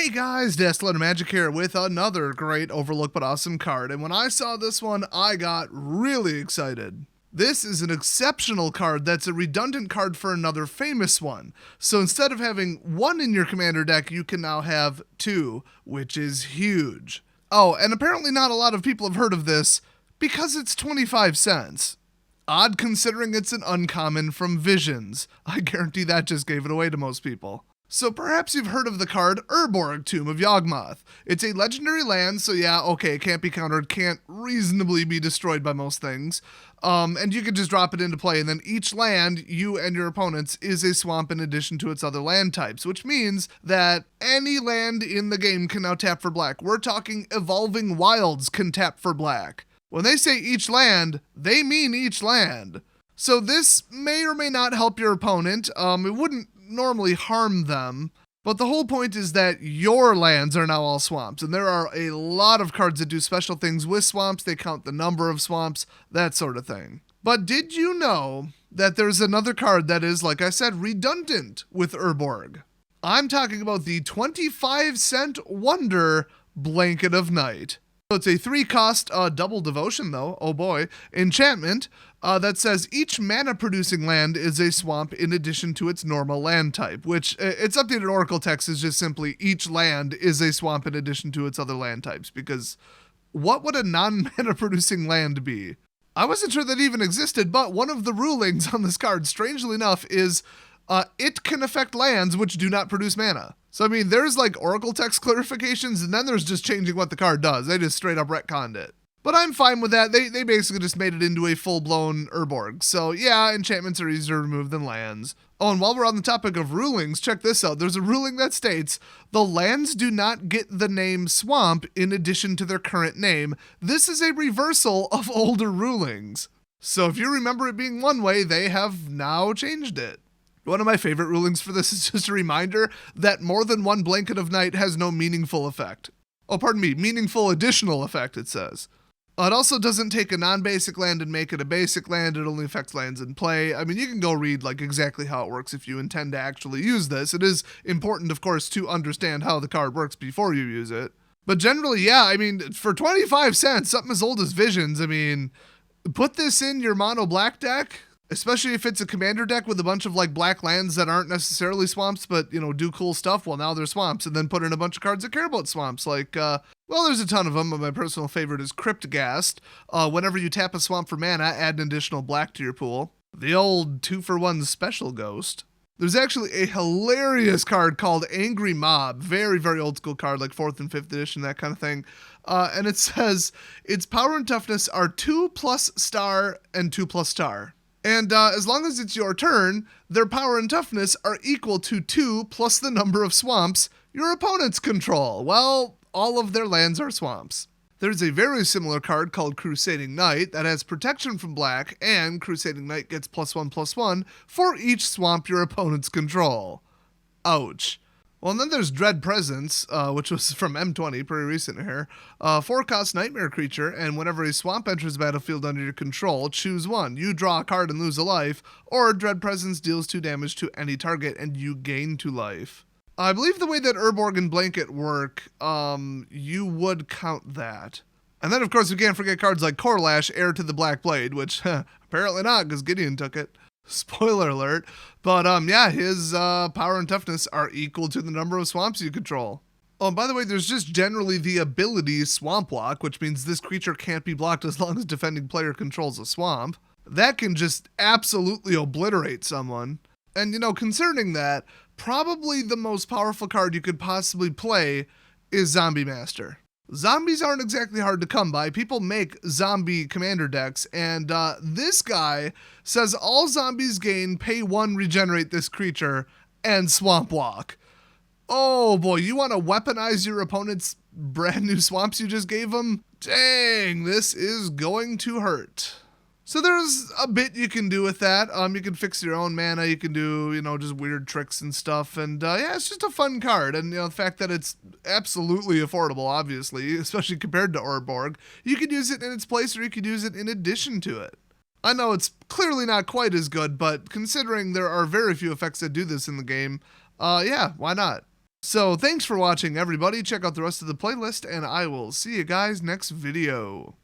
Hey guys, Destler Magic here with another great overlooked but awesome card, and when I saw this one, I got really excited. This is an exceptional card that's a redundant card for another famous one. So instead of having one in your commander deck, you can now have two, which is huge. Oh, and apparently not a lot of people have heard of this because it's 25 cents. Odd considering it's an uncommon from Visions. I guarantee that just gave it away to most people. So perhaps you've heard of the card Urborg, Tomb of Yawgmoth. It's a legendary land, so yeah, okay, it can't be countered, can't reasonably be destroyed by most things. And you can just drop it into play, and then each land, you and your opponents, is a swamp in addition to its other land types, which means that any land in the game can now tap for black. We're talking Evolving Wilds can tap for black. When they say each land, they mean each land. So this may or may not help your opponent. It wouldn't normally harm them, but the whole point is that your lands are now all swamps, and there are a lot of cards that do special things with swamps. They count the number of swamps, that sort of thing. But did you know that there's another card that is, like I said, redundant with Urborg? I'm talking about the 25-cent wonder Blanket of Night. So it's a 3-cost double devotion, though, oh boy, enchantment that says each mana-producing land is a swamp in addition to its normal land type, which its updated Oracle text is just simply each land is a swamp in addition to its other land types, because what would a non-mana-producing land be? I wasn't sure that even existed, but one of the rulings on this card, strangely enough, is it can affect lands which do not produce mana. So, I mean, there's like Oracle text clarifications, and then there's just changing what the card does. They just straight up retconned it. But I'm fine with that. They basically just made it into a full-blown Urborg. So, yeah, enchantments are easier to remove than lands. Oh, and while we're on the topic of rulings, check this out. There's a ruling that states, the lands do not get the name Swamp in addition to their current name. This is a reversal of older rulings. So if you remember it being one way, they have now changed it. One of my favorite rulings for this is just a reminder that more than one Blanket of Night has no meaningful effect. Oh, pardon me, meaningful additional effect, it says. It also doesn't take a non-basic land and make it a basic land. It only affects lands in play. I mean, you can go read like exactly how it works if you intend to actually use this. It is important, of course, to understand how the card works before you use it. But generally, yeah, I mean, for 25 cents, something as old as Visions, I mean, put this in your mono black deck. Especially if it's a commander deck with a bunch of like black lands that aren't necessarily swamps, but you know, do cool stuff. Well, now they're swamps, and then put in a bunch of cards that care about swamps. Like, well, there's a ton of them, but my personal favorite is Cryptghast. Whenever you tap a swamp for mana, add an additional black to your pool. The old 2-for-1 special ghost. There's actually a hilarious card called Angry Mob. Very, very old school card, like 4th and 5th edition, that kind of thing. And it says its power and toughness are 2+ star and 2+ star. And as long as it's your turn, their power and toughness are equal to 2 plus the number of swamps your opponents control. Well, all of their lands are swamps. There's a very similar card called Crusading Knight that has protection from black, and Crusading Knight gets +1/+1 for each swamp your opponents control. Ouch. Well, and then there's Dread Presence, which was from M20, pretty recent here. 4-cost nightmare creature, and whenever a swamp enters the battlefield under your control, choose one. You draw a card and lose a life, or Dread Presence deals 2 damage to any target and you gain 2 life. I believe the way that Urborg and Blanket work, you would count that. And then, of course, we can't forget cards like Corlash, Heir to the Black Blade, which apparently not, because Gideon took it. Spoiler alert. But yeah, his power and toughness are equal to the number of swamps you control. Oh, and by the way, there's just generally the ability Swamp Block, which means this creature can't be blocked as long as defending player controls a swamp. That can just absolutely obliterate someone. And you know, concerning that, probably the most powerful card you could possibly play is Zombie Master. Zombies aren't exactly hard to come by. People make zombie commander decks, and this guy says all zombies gain pay 1 regenerate this creature and Swamp Walk. Oh boy, you want to weaponize your opponent's brand new swamps you just gave them? Dang, this is going to hurt. So there's a bit you can do with that. You can fix your own mana. You can do, you know, just weird tricks and stuff. And yeah, it's just a fun card. And, you know, the fact that it's absolutely affordable, obviously, especially compared to Urborg. You could use it in its place or you could use it in addition to it. I know it's clearly not quite as good, but considering there are very few effects that do this in the game, yeah, why not? So thanks for watching, everybody. Check out the rest of the playlist, and I will see you guys next video.